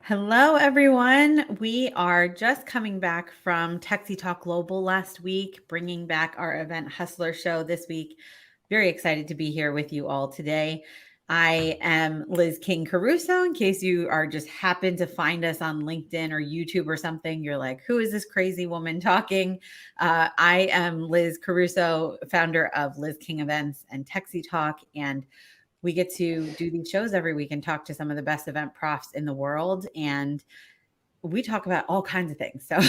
Hello, everyone. We are just coming back from Texi Talk Global last week, bringing back our Event Hustler show this week. Very excited to be here with you all today. I am Liz King Caruso. In case you are just happen to find us on LinkedIn or YouTube or something, you're like, who is this crazy woman talking? I am Liz Caruso, founder of Liz King Events and Texi Talk, and we get to do these shows every week and talk to some of the best event profs in the world. And we talk about all kinds of things. So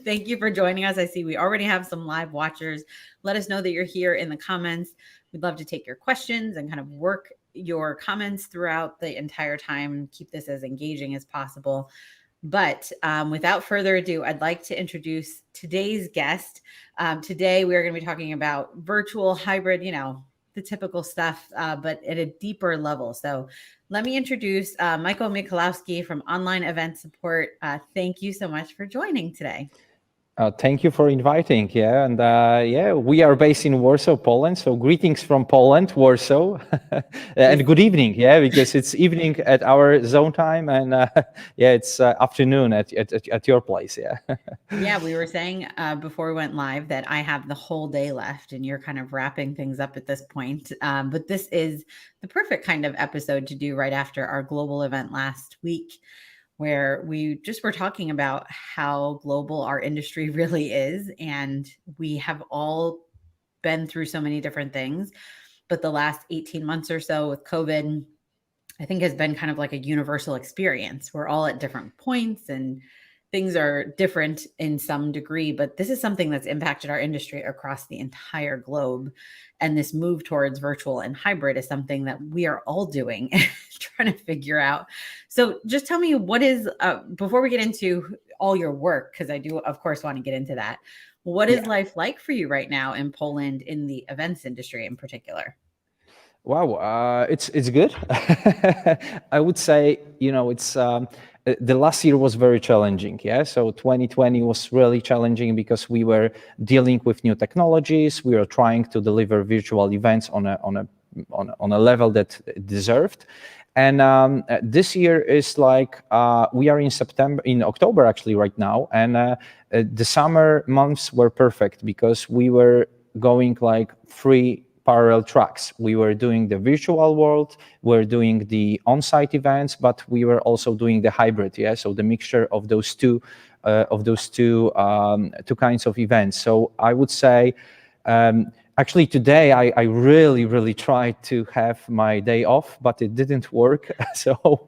thank you for joining us. I see we already have some live watchers. Let us know that you're here in the comments. We'd love to take your questions and kind of work your comments throughout the entire time. Keep this as engaging as possible. But without further ado, I'd like to introduce today's guest. Today, we are going to be talking about virtual, hybrid, the typical stuff, but at a deeper level. So let me introduce Michael Michalowski from Online Event Support. Thank you so much for joining today. Thank you for inviting. We are based in Warsaw, Poland. So greetings from Poland, Warsaw, and good evening. Because it's evening at our zone time, and it's afternoon at your place. Yeah, we were saying before we went live that I have the whole day left, and you're kind of wrapping things up at this point. But this is the perfect kind of episode to do right after our global event last week, where we just were talking about how global our industry really is. And we have all been through so many different things. But the last 18 months or so with COVID, I think has been kind of like a universal experience. We're all at different points and things are different in some degree, but this is something that's impacted our industry across the entire globe. And this move towards virtual and hybrid is something that we are all doing, trying to figure out. So just tell me what is, before we get into all your work, because I do, of course, want to get into that. What is life like for you right now in Poland in the events industry in particular? Wow, it's good. I would say, it's the last year was very challenging. So 2020 was really challenging because we were dealing with new technologies. We were trying to deliver virtual events on a level that it deserved. And this year is like we are in October actually right now, and the summer months were perfect because we were going like three parallel tracks. We were doing the virtual world, we're doing the on-site events, but we were also doing the hybrid. So the mixture of those two kinds of events. So I would say, actually today I really tried to have my day off, but it didn't work. So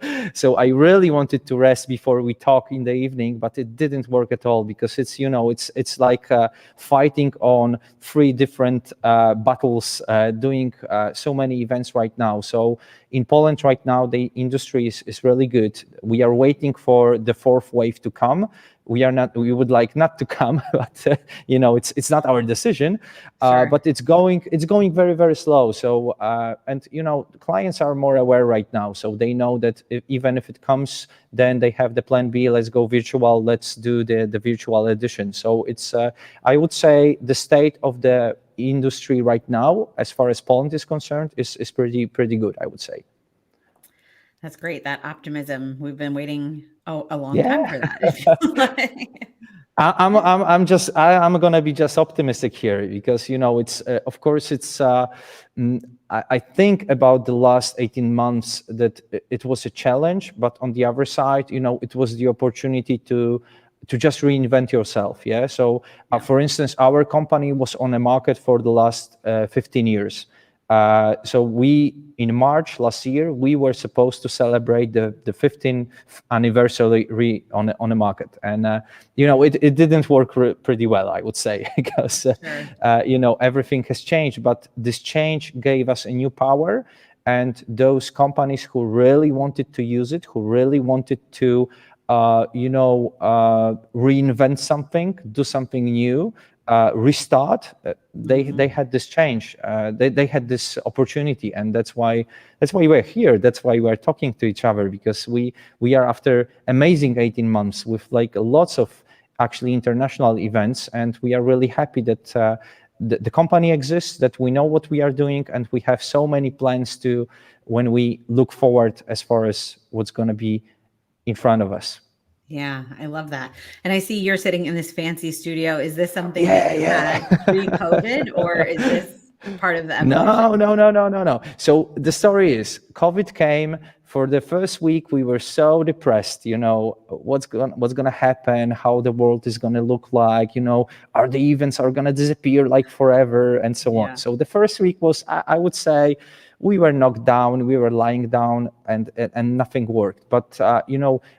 I really wanted to rest before we talk in the evening, but it didn't work at all because it's like fighting on three different battles, doing so many events right now. So in Poland right now, the industry is really good. We are waiting for the fourth wave to come. We would like not to come, but it's not our decision. Sure. But it's going very, very slow. So and clients are more aware right now, so they know that even if it comes, then they have the plan B. Let's go virtual. Let's do the virtual edition. So it's I would say the state of the industry right now, as far as Poland is concerned, is pretty good, I would say. That's great. That optimism. We've been waiting a long time for that. I'm gonna be just optimistic here because it's of course it's I think about the last 18 months that it was a challenge, but on the other side, it was the opportunity to just reinvent yourself. So for instance, our company was on the market for the last 15 years. So in March last year, we were supposed to celebrate the 15th anniversary on the market. And, it didn't work pretty well, I would say, because, everything has changed. But this change gave us a new power. And those companies who really wanted to use it, who really wanted to, reinvent something, do something new, restart, they had this change, they had this opportunity, and that's why we're here. That's why we're talking to each other, because we are after amazing 18 months with like lots of actually international events, and we are really happy that the company exists, that we know what we are doing, and we have so many plans to when we look forward as far as what's going to be in front of us. Yeah, I love that. And I see you're sitting in this fancy studio. Is this something that Yeah, you had yeah. pre-COVID, or is this part of the No, evolution? no, no, no, no, no. So the story is, COVID came. For the first week, we were so depressed. What's gonna happen? How the world is gonna look like? Are the events are gonna disappear like forever and so on. Yeah. So the first week was, I would say, we were knocked down. We were lying down, and nothing worked. But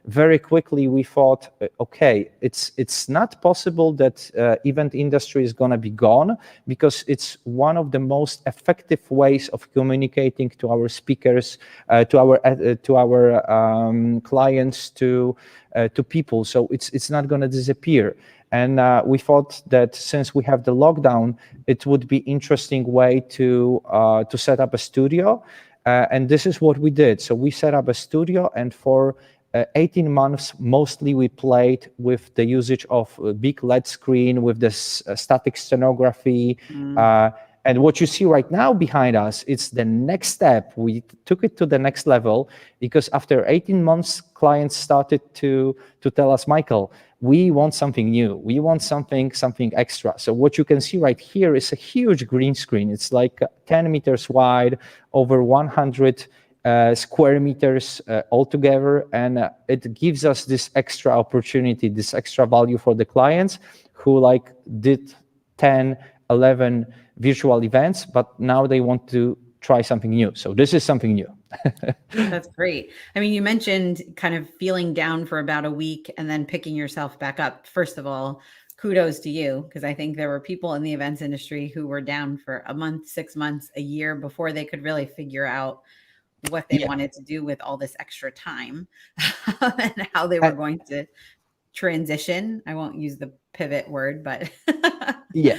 very quickly we thought, okay, it's not possible that event industry is gonna be gone, because it's one of the most effective ways of communicating to our speakers, to our clients, to people. So it's not going to disappear. And we thought that since we have the lockdown, it would be interesting way to set up a studio. And this is what we did. So we set up a studio, and for 18 months, mostly we played with the usage of a big LED screen, with this static scenography. And what you see right now behind us, it's the next step. We took it to the next level, because after 18 months, clients started to tell us, Michael, we want something new. We want something extra. So what you can see right here is a huge green screen. It's like 10 meters wide, over 100 square meters altogether, and it gives us this extra opportunity, this extra value for the clients who did 10, 11 virtual events, but now they want to try something new. So this is something new. That's great. I mean, you mentioned kind of feeling down for about a week and then picking yourself back up. First of all, kudos to you, because I think there were people in the events industry who were down for a month, 6 months, a year before they could really figure out what they Yeah. wanted to do with all this extra time and how they were going to transition. I won't use the pivot word, but Yeah.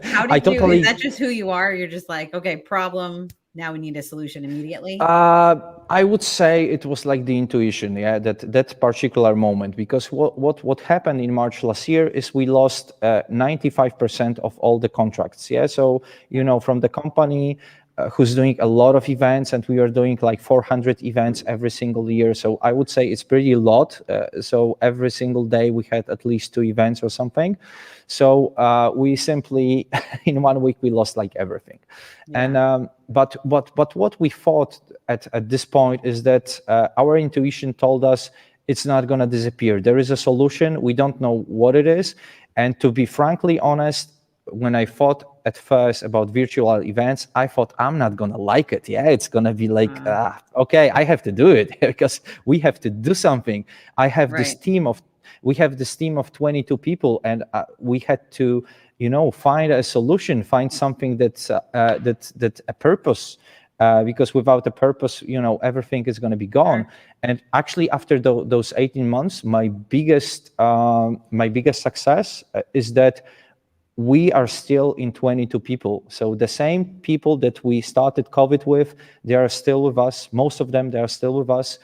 how I did you, totally is that just who you are? You're just like, okay, problem. Now we need a solution immediately. I would say it was like the intuition, yeah, that particular moment, because what happened in March last year is we lost 95% of all the contracts, yeah. So from the company who's doing a lot of events, and we are doing like 400 events every single year. So I would say it's pretty a lot. So every single day we had at least 2 events or something. So we simply in 1 week we lost like everything. Yeah. And but what we thought at this point is that our intuition told us it's not going to disappear. There is a solution. We don't know what it is. And to be frankly honest, when I thought at first about virtual events, I thought I'm not going to like it. Yeah, it's going to be like, okay, I have to do it because we have to do something. We have this team of 22 people, and we had to find a solution, find something that's that a purpose, because without a purpose, everything is going to be gone. Sure. And actually, after those 18 months, my biggest success is that we are still in 22 people. So the same people that we started COVID with, they are still with us. Most of them, they are still with us.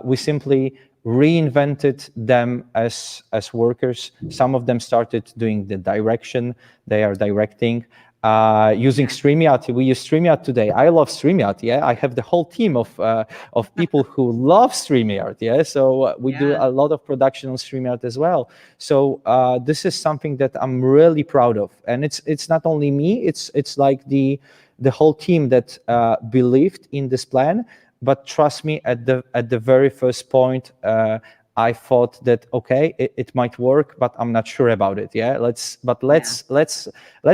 We simply reinvented them as workers. Some of them started doing the direction. They are directing. Using StreamYard. We use StreamYard today. I love StreamYard. Yeah, I have the whole team of people who love StreamYard. Yeah, so we do a lot of production on StreamYard as well. So this is something that I'm really proud of, and it's not only me. It's like the whole team that believed in this plan. But trust me, at the very first point, I thought that okay, it might work, but I'm not sure about it. Yeah, let's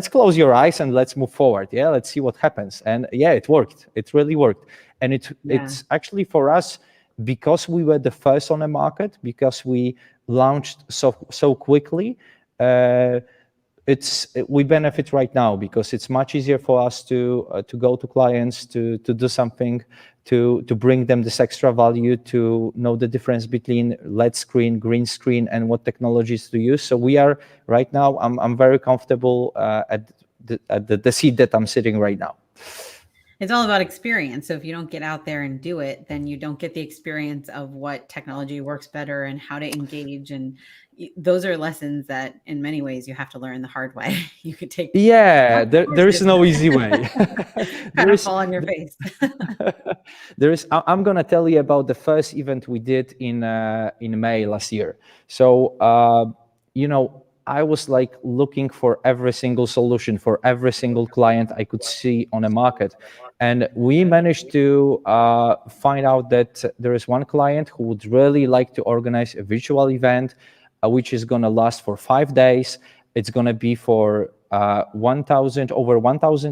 close your eyes and let's move forward. Yeah, let's see what happens. And yeah, it worked. It really worked. And it's actually for us, because we were the first on the market, because we launched so quickly. We benefit right now because it's much easier for us to go to clients, to do something, to bring them this extra value, to know the difference between LED screen, green screen, and what technologies to use. So we are right now. I'm very comfortable at the seat that I'm sitting right now. It's all about experience. So if you don't get out there and do it, then you don't get the experience of what technology works better and how to engage. And those are lessons that in many ways you have to learn the hard way. You could take Yeah, there is courses, no but easy way. kind there of is fall on your face. I'm gonna tell you about the first event we did in May last year. So I was like looking for every single solution for every single client I could see on a market, and we managed to find out that there is one client who would really like to organize a virtual event, which is gonna last for 5 days. It's gonna be for 1,000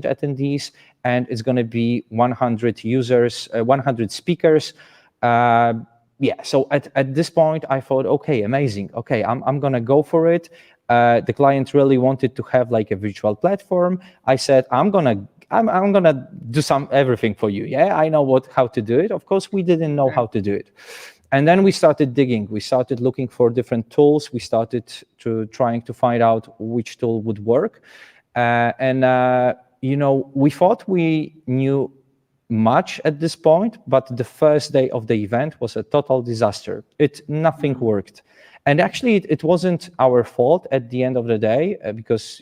attendees, and it's going to be 100 users, 100 speakers. Yeah, so at this point, I thought, okay, amazing. Okay, I'm going to go for it. The client really wanted to have like a virtual platform. I said, I'm gonna do everything for you. Yeah, I know how to do it. Of course, we didn't know how to do it. And then we started digging. We started looking for different tools. We started trying to find out which tool would work. We thought we knew much at this point, but the first day of the event was a total disaster. Nothing worked. And actually, it wasn't our fault at the end of the day, because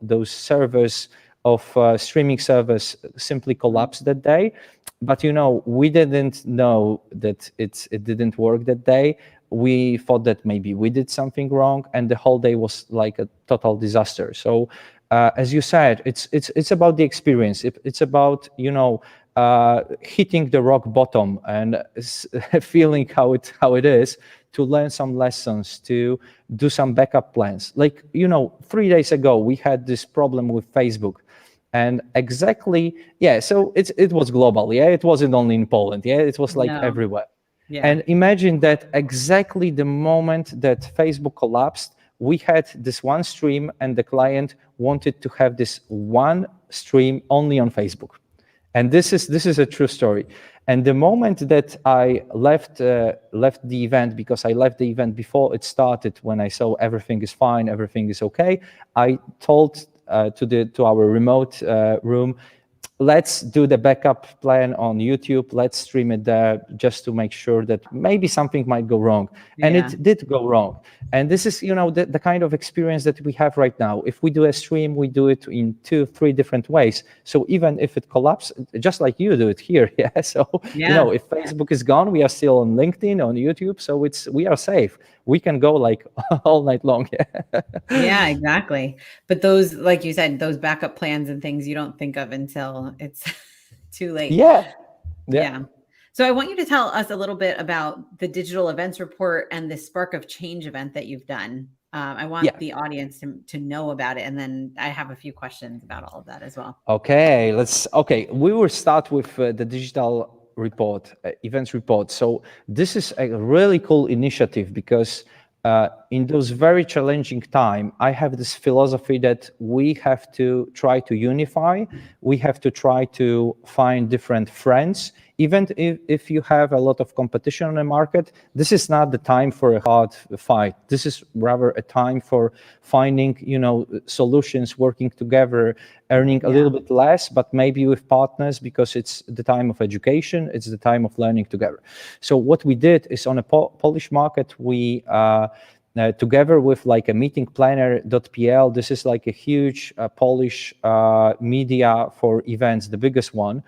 those servers of streaming servers simply collapsed that day. But we didn't know that it didn't work that day. We thought that maybe we did something wrong, and the whole day was like a total disaster. So as you said, it's about the experience. It's about hitting the rock bottom and feeling how it is, to learn some lessons, to do some backup plans. Like 3 days ago, we had this problem with Facebook. And exactly, yeah, so it was global, yeah, it wasn't only in Poland, yeah, it was like No. everywhere. Yeah. And imagine that exactly the moment that Facebook collapsed, we had this one stream, and the client wanted to have this one stream only on Facebook. And this is a true story. And the moment that I left the event, because I left the event before it started, when I saw everything is fine, everything is okay, I told to our remote room, let's do the backup plan on YouTube. Let's stream it there, just to make sure that maybe something might go wrong. And Yeah. it did go wrong. And this is, the kind of experience that we have right now. If we do a stream, we do it in 2-3 different ways. So even if it collapses, just like you do it here, yeah. So if Facebook is gone, we are still on LinkedIn, on YouTube. So we are safe. We can go like all night long. Yeah, exactly. But those, like you said, those backup plans and things you don't think of until it's too late. Yeah. So I want you to tell us a little bit about the digital events report and the Spark of Change event that you've done. I want the audience to know about it. And then I have a few questions about all of that as well. Okay, we will start with the digital report, events report. So this is a really cool initiative, because in those very challenging time, I have this philosophy that we have to try to unify. We have to try to find different friends. Even if you have a lot of competition on the market, this is not the time for a hard fight. This is rather a time for finding, solutions, working together, earning a little bit less, but maybe with partners, because it's the time of education, it's the time of learning together. So what we did is, on a Polish market, we together with like a meeting planner.pl, this is like a huge Polish media for events, the biggest one.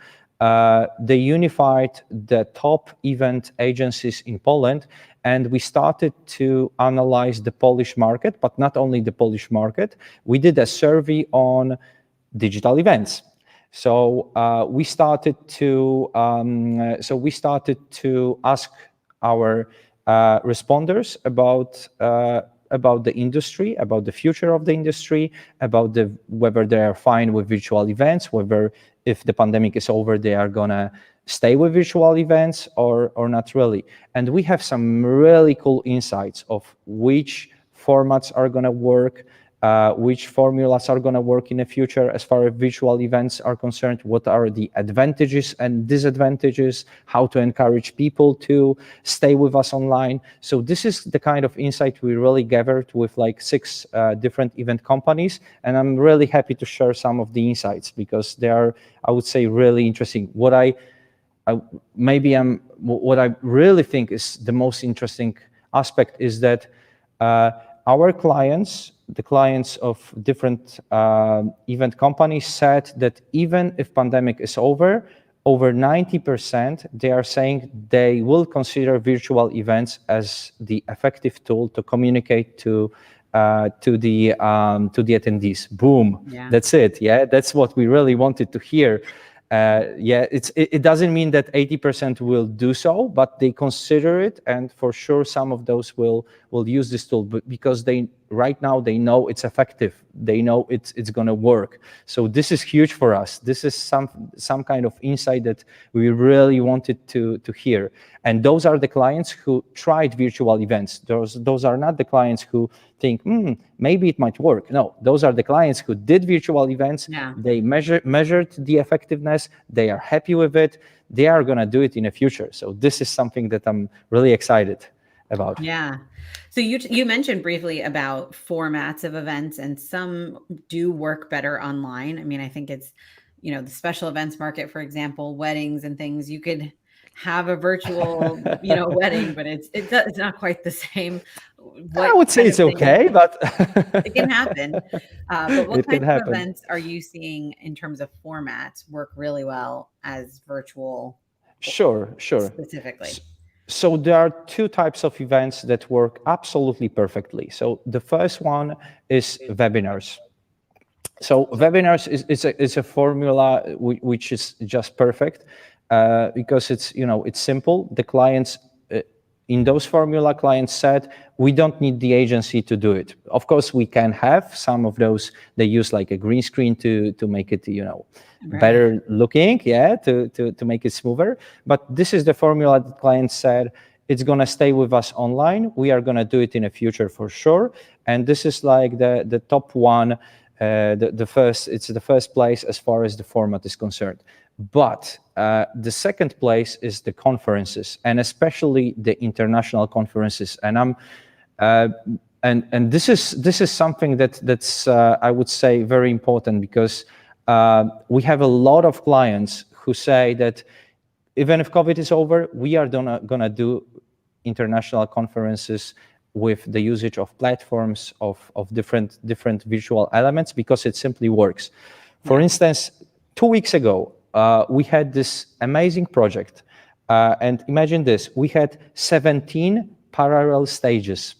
They unified the top event agencies in Poland, and we started to analyze the Polish market, but not only the Polish market. We did a survey on digital events. So we started to ask our responders about the industry, about the future of the industry, about whether they are fine with virtual events, whether if the pandemic is over, they are gonna stay with virtual events or not really. And we have some really cool insights of which formats are gonna work, which formulas are going to work in the future as far as virtual events are concerned, what are the advantages and disadvantages, how to encourage people to stay with us online. So this is the kind of insight we really gathered with like 6 different event companies, and I'm really happy to share some of the insights because they are, I would say, really interesting. What I really think is the most interesting aspect is that our clients, the clients of different event companies, said that even if pandemic is over 90%, they are saying they will consider virtual events as the effective tool to communicate to the attendees. Boom. Yeah. That's it. Yeah, that's what we really wanted to hear. It doesn't mean that 80% will do so, but they consider it, and for sure some of those will use this tool, but because right now they know it's effective, they know it's going to work. So this is huge for us. This is some kind of insight that we really wanted to hear. And those are the clients who tried virtual events. Those are not the clients who think maybe it might work. No, those are the clients who did virtual events. Yeah. They measured the effectiveness. They are happy with it. They are going to do it in the future. So this is something that I'm really excited about. Yeah. So you mentioned briefly about formats of events, and some do work better online. I mean, I think it's, the special events market, for example, weddings and things. You could have a virtual, wedding, but it's not quite the same. I What would say kind of it's things okay, but it can happen. But what it can kinds of happen. events are you seeing in terms of formats work really well as virtual Sure. specifically? So there are 2 types of events that work absolutely perfectly. So the first one is webinars. So webinars is a formula which is just perfect because it's simple. The clients in those formula, clients said we don't need the agency to do it. Of course, we can have some of those. They use like a green screen to make it Right. better looking, to make it smoother. But this is the formula that clients said it's going to stay with us online. We are going to do it in the future for sure. And this is like the top one. It's the first place as far as the format is concerned. But the second place is the conferences, and especially the international conferences. And this is something that's I would say very important, because we have a lot of clients who say that even if COVID is over, we are gonna do international conferences with the usage of platforms of different visual elements, because it simply works. For instance, 2 weeks ago, we had this amazing project. And imagine this, we had 17 parallel stages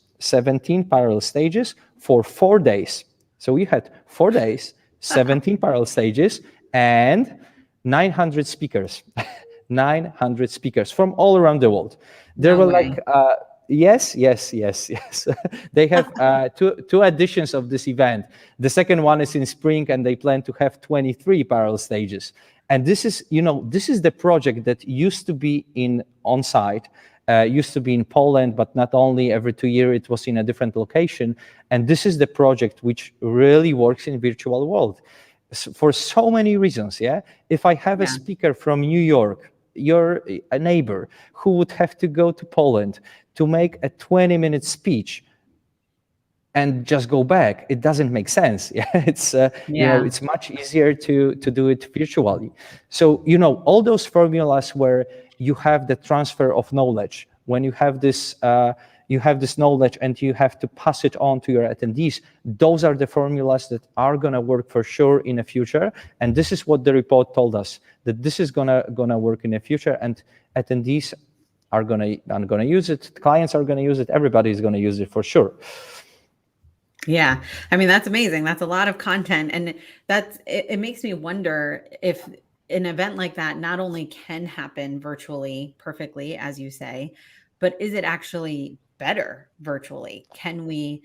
for 4 days. So we had 4 days, 17 parallel stages, and 900 speakers. 900 speakers from all around the world. There were like yes. They have two editions of this event. The second one is in spring, and they plan to have 23 parallel stages. And this is the project that used to be on site, used to be in Poland, but not only every 2 years, it was in a different location. And this is the project which really works in virtual world for so many reasons. If I have a speaker from New York, a neighbor who would have to go to Poland to make a 20-minute speech and just go back, it doesn't make sense. It's much easier to do it virtually. So all those formulas where you have the transfer of knowledge, when you have this knowledge and you have to pass it on to your attendees, those are the formulas that are going to work for sure in the future. And this is what the report told us, that this is gonna work in the future, and attendees are gonna use it, clients are gonna use it, everybody is gonna use it for sure. Yeah. I mean, that's amazing. That's a lot of content. And it makes me wonder if an event like that not only can happen virtually perfectly, as you say, but is it actually better virtually? Can we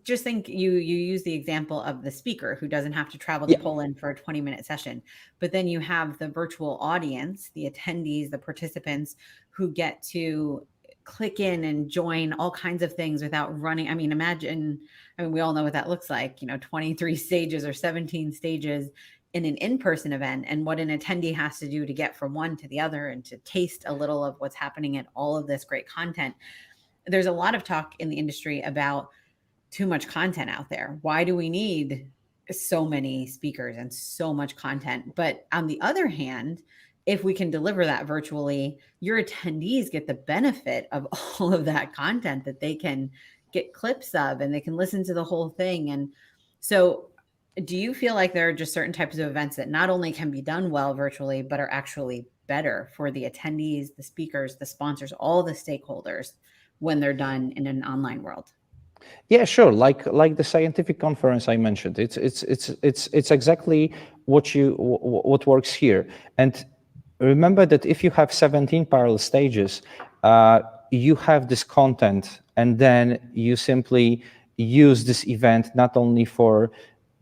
just think you use the example of the speaker who doesn't have to travel to Poland for a 20-minute session, but then you have the virtual audience, the attendees, the participants who get to click in and join all kinds of things without running. I mean, imagine, I mean, we all know what that looks like, 23 stages or 17 stages in an in-person event, and what an attendee has to do to get from one to the other and to taste a little of what's happening at all of this great content. There's a lot of talk in the industry about too much content out there. Why do we need so many speakers and so much content? But on the other hand, if we can deliver that virtually, your attendees get the benefit of all of that content that they can get clips of, and they can listen to the whole thing. And so, do you feel like there are just certain types of events that not only can be done well virtually, but are actually better for the attendees, the speakers, the sponsors, all the stakeholders when they're done in an online world? Yeah, sure. Like the scientific conference I mentioned, it's exactly what works here. And remember that if you have 17 parallel stages, you have this content, and then you simply use this event not only for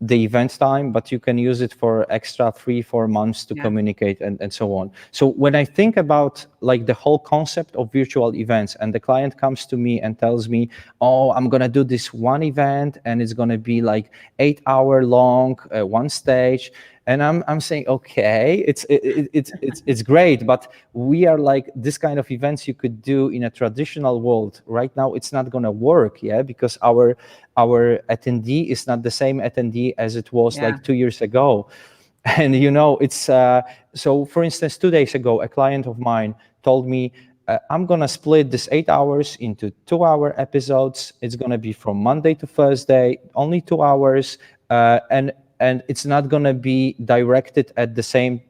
the event time, but you can use it for extra 3-4 months to communicate and so on. So when I think about like the whole concept of virtual events, and the client comes to me and tells me, oh, I'm gonna do this one event and it's gonna be like 8-hour long, one stage, and I'm saying, okay, it's great, but we are like, this kind of events you could do in a traditional world. Right now, it's not gonna work, because our attendee is not the same attendee as it was like 2 years ago. And it's so for instance, 2 days ago, a client of mine told me, I'm gonna split this 8 hours into 2-hour episodes. It's gonna be from Monday to Thursday, only 2 hours, and it's not gonna be directed at the same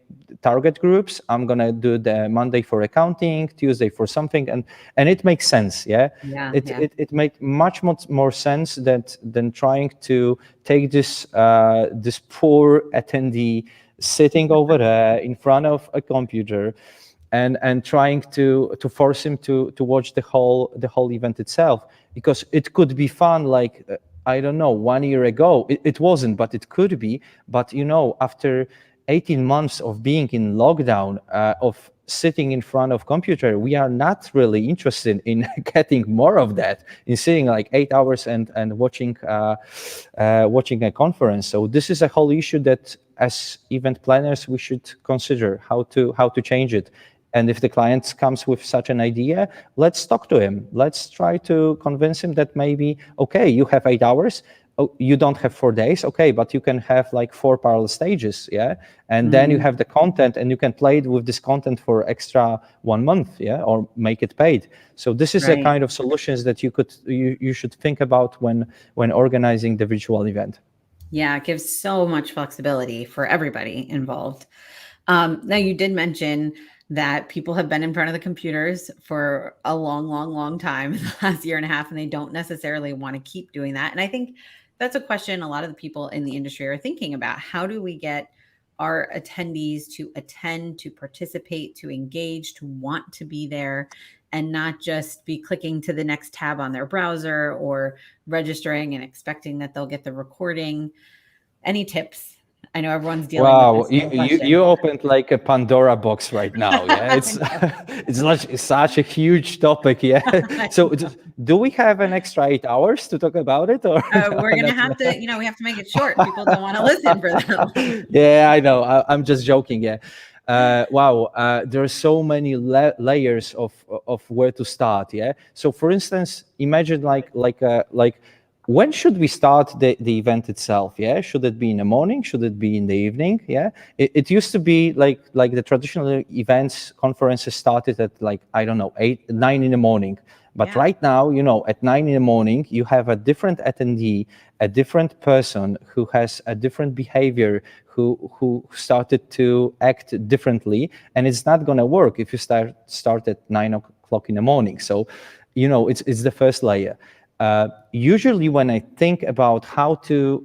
target groups. I'm gonna do the Monday for accounting, Tuesday for something, and it makes sense. It made much more sense than trying to take this poor attendee sitting over there in front of a computer and trying to force him to watch the whole event itself, because it could be fun, like I don't know, 1 year ago. It wasn't, but it could be. But after 18 months of being in lockdown, of sitting in front of computer, we are not really interested in getting more of that, in sitting like 8 hours and watching a conference. So this is a whole issue that as event planners we should consider how to change it. And if the client comes with such an idea, let's talk to him. Let's try to convince him that maybe, okay, you have 8 hours. Oh, you don't have 4 days, okay, but you can have like 4 parallel stages, and then you have the content, and you can play with this content for extra 1 month, or make it paid. So this is a kind of solutions that you should think about when organizing the virtual event. Yeah, it gives so much flexibility for everybody involved. Now, you did mention that people have been in front of the computers for a long time, the last year and a half, and they don't necessarily want to keep doing that. And I think that's a question a lot of the people in the industry are thinking about. How do we get our attendees to attend, to participate, to engage, to want to be there, and not just be clicking to the next tab on their browser or registering and expecting that they'll get the recording? Any tips? I know everyone's dealing with this. You opened like a Pandora box right now. It's such a huge topic. So do we have an extra 8 hours to talk about it, or we're gonna have to? We have to make it short. People don't want to listen for that. Yeah, I know. I'm just joking. Wow, there are so many layers of where to start. So for instance, imagine like when should we start the event itself? Should it be in the morning? Should it be in the evening? It used to be like the traditional events, conferences started at like, I don't know, 8, 9 in the morning. But right now, at 9 in the morning, you have a different attendee, a different person who has a different behavior, who started to act differently, and it's not going to work if you start at 9 o'clock in the morning. So, it's the first layer. Usually when I think about how to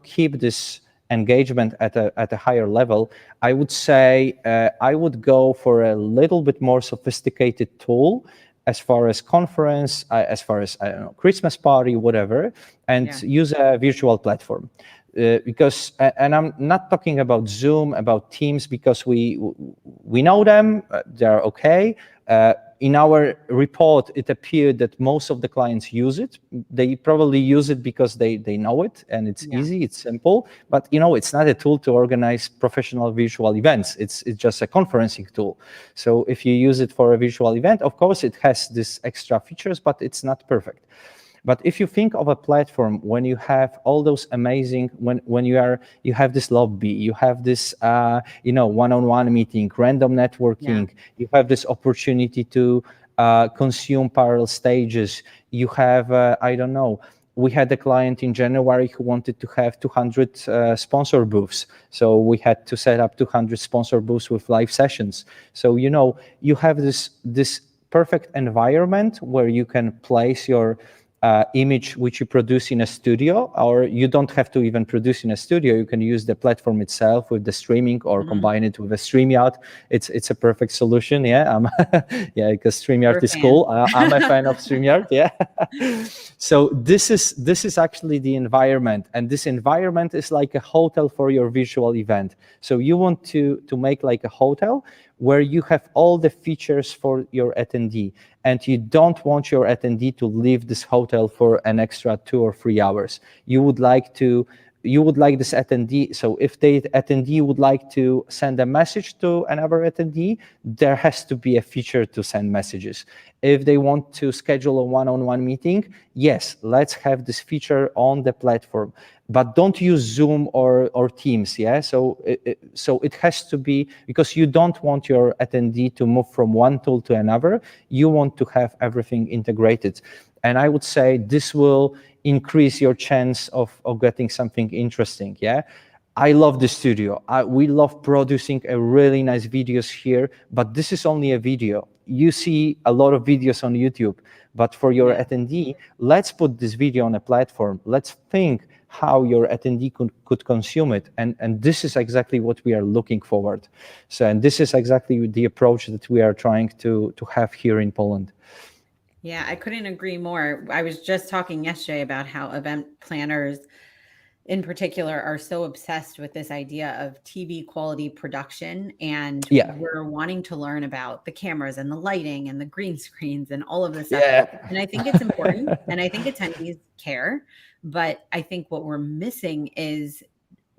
keep this engagement at a higher level, I would say I would go for a little bit more sophisticated tool as far as conference, as far as, I don't know, Christmas party, whatever, and use a virtual platform. Because, and I'm not talking about Zoom, about Teams, because we know them, they're okay. in our report, it appeared that most of the clients use it. They probably use it because they know it and it's easy, it's simple. But it's not a tool to organize professional virtual events. It's just a conferencing tool. So if you use it for a virtual event, of course it has these extra features, but it's not perfect. But if you think of a platform when you have all those amazing, when you have this lobby, you have this one-on-one meeting, random networking, you have this opportunity to consume parallel stages. You have I don't know. We had a client in January who wanted to have 200 sponsor booths. So we had to set up 200 sponsor booths with live sessions. So you have this perfect environment where you can place your image which you produce in a studio, or you don't have to even produce in a studio. You can use the platform itself with the streaming or combine it with a StreamYard. It's a perfect solution. Yeah, because StreamYard is cool. I'm a fan of StreamYard. Yeah. So this is actually the environment, and this environment is like a hotel for your visual event. So you want to make like a hotel where you have all the features for your attendee, and you don't want your attendee to leave this hotel for an extra 2 or 3 hours. You would like this attendee, so if the attendee would like to send a message to another attendee, there has to be a feature to send messages. If they want to schedule a one-on-one meeting, yes, let's have this feature on the platform. But don't use Zoom or Teams, yeah? So it has to be, because you don't want your attendee to move from one tool to another. You want to have everything integrated. And I would say this will increase your chance of getting something interesting, yeah? I love the studio. We love producing a really nice videos here, but this is only a video. You see a lot of videos on YouTube, but for your attendee, let's put this video on a platform. Let's think how your attendee could consume it. And this is exactly what we are looking forward. So, and this is exactly the approach that we are trying to have here in Poland. Yeah, I couldn't agree more. I was just talking yesterday about how event planners in particular are so obsessed with this idea of TV quality production, and we're wanting to learn about the cameras and the lighting and the green screens and all of this stuff. And I think it's important, and I think attendees care, but I think what we're missing is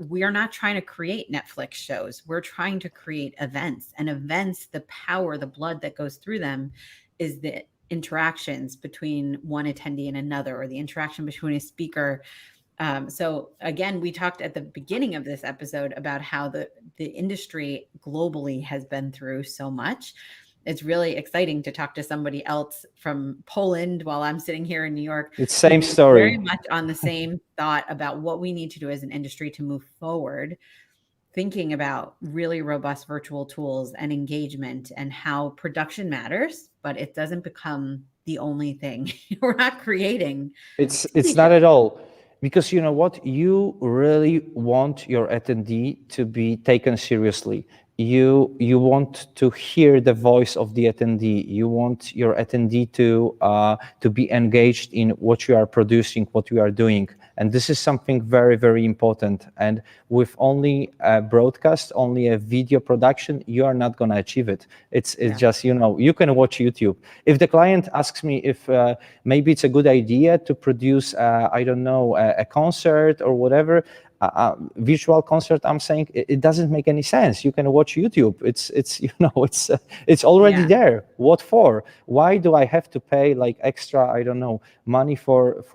we are not trying to create Netflix shows. We're trying to create events, and events, the power, the blood that goes through them is the interactions between one attendee and another, or the interaction between a speaker. So again, we talked at the beginning of this episode about how the industry globally has been through so much. It's really exciting to talk to somebody else from Poland while I'm sitting here in New York. It's same story. Very much on the same thought about what we need to do as an industry to move forward, thinking about really robust virtual tools and engagement and how production matters, but it doesn't become the only thing. We're not creating. It's not at all. Because you know what? You really want your attendee to be taken seriously. You want to hear the voice of the attendee. You want your attendee to be engaged in what you are producing, what you are doing. And this is something very, very important. And with only a broadcast, only a video production, you are not going to achieve it. It's just, you can watch YouTube. If the client asks me if maybe it's a good idea to produce, I don't know, a concert or whatever, visual concert, I'm saying it doesn't make any sense. You can watch YouTube. It's already there. What for? Why do I have to pay like extra, I don't know, money for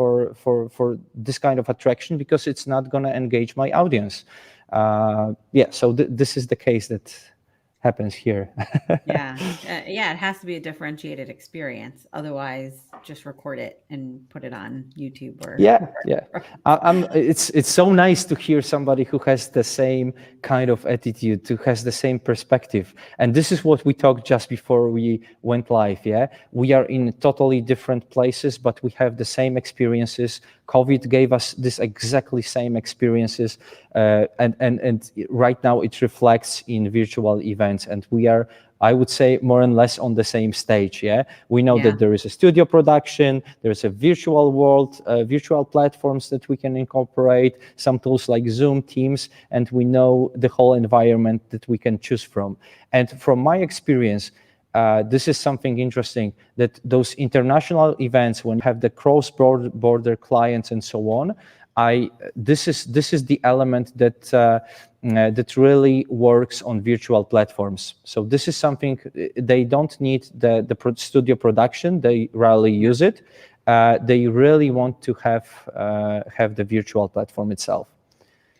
this kind of attraction? Because it's not going to engage my audience. So this is the case that happens here. It has to be a differentiated experience. Otherwise, just record it and put it on YouTube or it's so nice to hear somebody who has the same kind of attitude, who has the same perspective. And this is what we talked just before we went live. We are in totally different places, but we have the same experiences. COVID gave us this exactly same experiences, and right now it reflects in virtual events, and we are, I would say, more and less on the same stage. We know that there is a studio production, there's a virtual world, virtual platforms that we can incorporate, some tools like Zoom, Teams, and we know the whole environment that we can choose from. And from my experience, this is something interesting, that those international events, when you have the cross-border clients and so on, this is the element that really works on virtual platforms. So this is something they don't need the studio production. They rarely use it. They really want to have the virtual platform itself.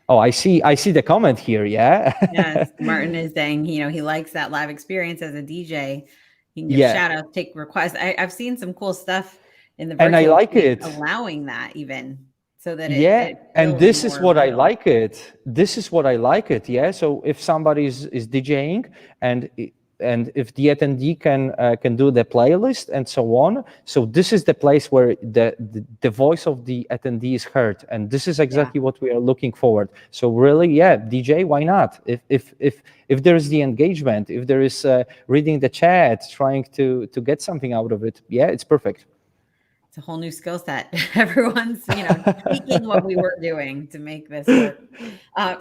Oh, I see the comment here. Yeah. Yes, Martin is saying, he likes that live experience as a DJ. He can give Yeah. shout outs, take requests. I've seen some cool stuff in the And I virtual like space it. allowing that even so that Yeah, it and feels this is more what I real. like it. This is what I like it. Yeah. So if somebody is DJing and if the attendee can do the playlist and so on, so this is the place where the voice of the attendee is heard, and this is Yeah. exactly what we are looking forward. So really, yeah, DJ, why not? If there is the engagement, if there is reading the chat, trying to get something out of it, yeah, it's perfect. It's a whole new skill set. Everyone's, tweaking what we were doing to make this work.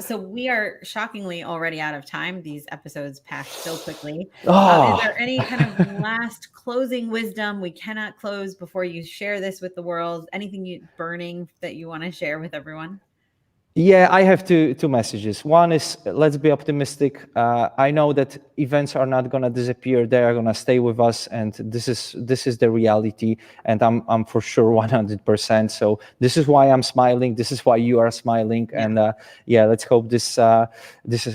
So we are shockingly already out of time. These episodes pass so quickly. Is Oh. there any kind of last closing wisdom? We cannot close before you share this with the world. Anything burning that you want to share with everyone? Yeah, I have two messages. One is, let's be optimistic. I know that events are not gonna disappear; they are gonna stay with us, and this is the reality. And I'm for sure 100%. So this is why I'm smiling. This is why you are smiling. Yeah. And yeah, let's hope this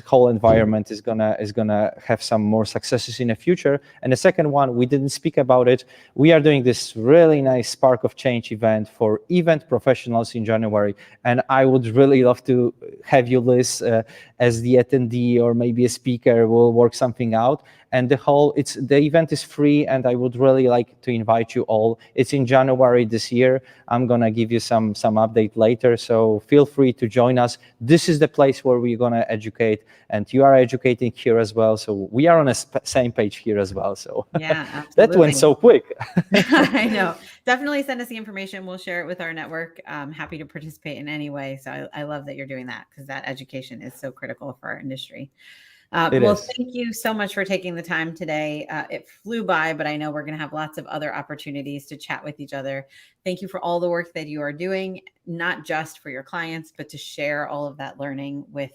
whole environment is gonna have some more successes in the future. And the second one, we didn't speak about it. We are doing this really nice Spark of Change event for event professionals in January, and I would really love to have you, Liz, as the attendee or maybe a speaker. We'll work something out. And the event is free, and I would really like to invite you all. It's in January this year. I'm gonna give you some update later, so feel free to join us. This is the place where we're gonna educate, and you are educating here as well. So we are on a same page here as well. So Yeah, that went absolutely. so quick. I know. Definitely send us the information. We'll share it with our network. Happy to participate in any way. So I love that you're doing that because that education is so critical for our industry. It Well, is. thank you so much for taking the time today. It flew by, but I know we're going to have lots of other opportunities to chat with each other. Thank you for all the work that you are doing, not just for your clients, but to share all of that learning with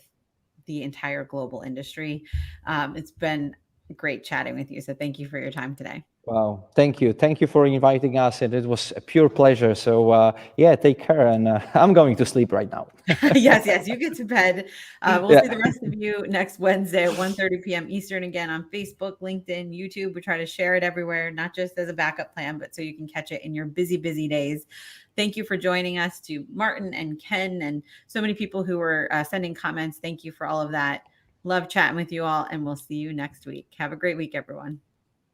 the entire global industry. It's been great chatting with you. So thank you for your time today. Wow, thank you. Thank you for inviting us, and it was a pure pleasure. So yeah, take care, and I'm going to sleep right now. Yes, you get to bed. We'll see the Yeah, rest of you next Wednesday at 1:30 p.m. Eastern again on Facebook, LinkedIn, YouTube. We try to share it everywhere, not just as a backup plan, but so you can catch it in your busy, busy days. Thank you for joining us, to Martin and Ken and so many people who were sending comments. Thank you for all of that. Love chatting with you all, and we'll see you next week. Have a great week, everyone.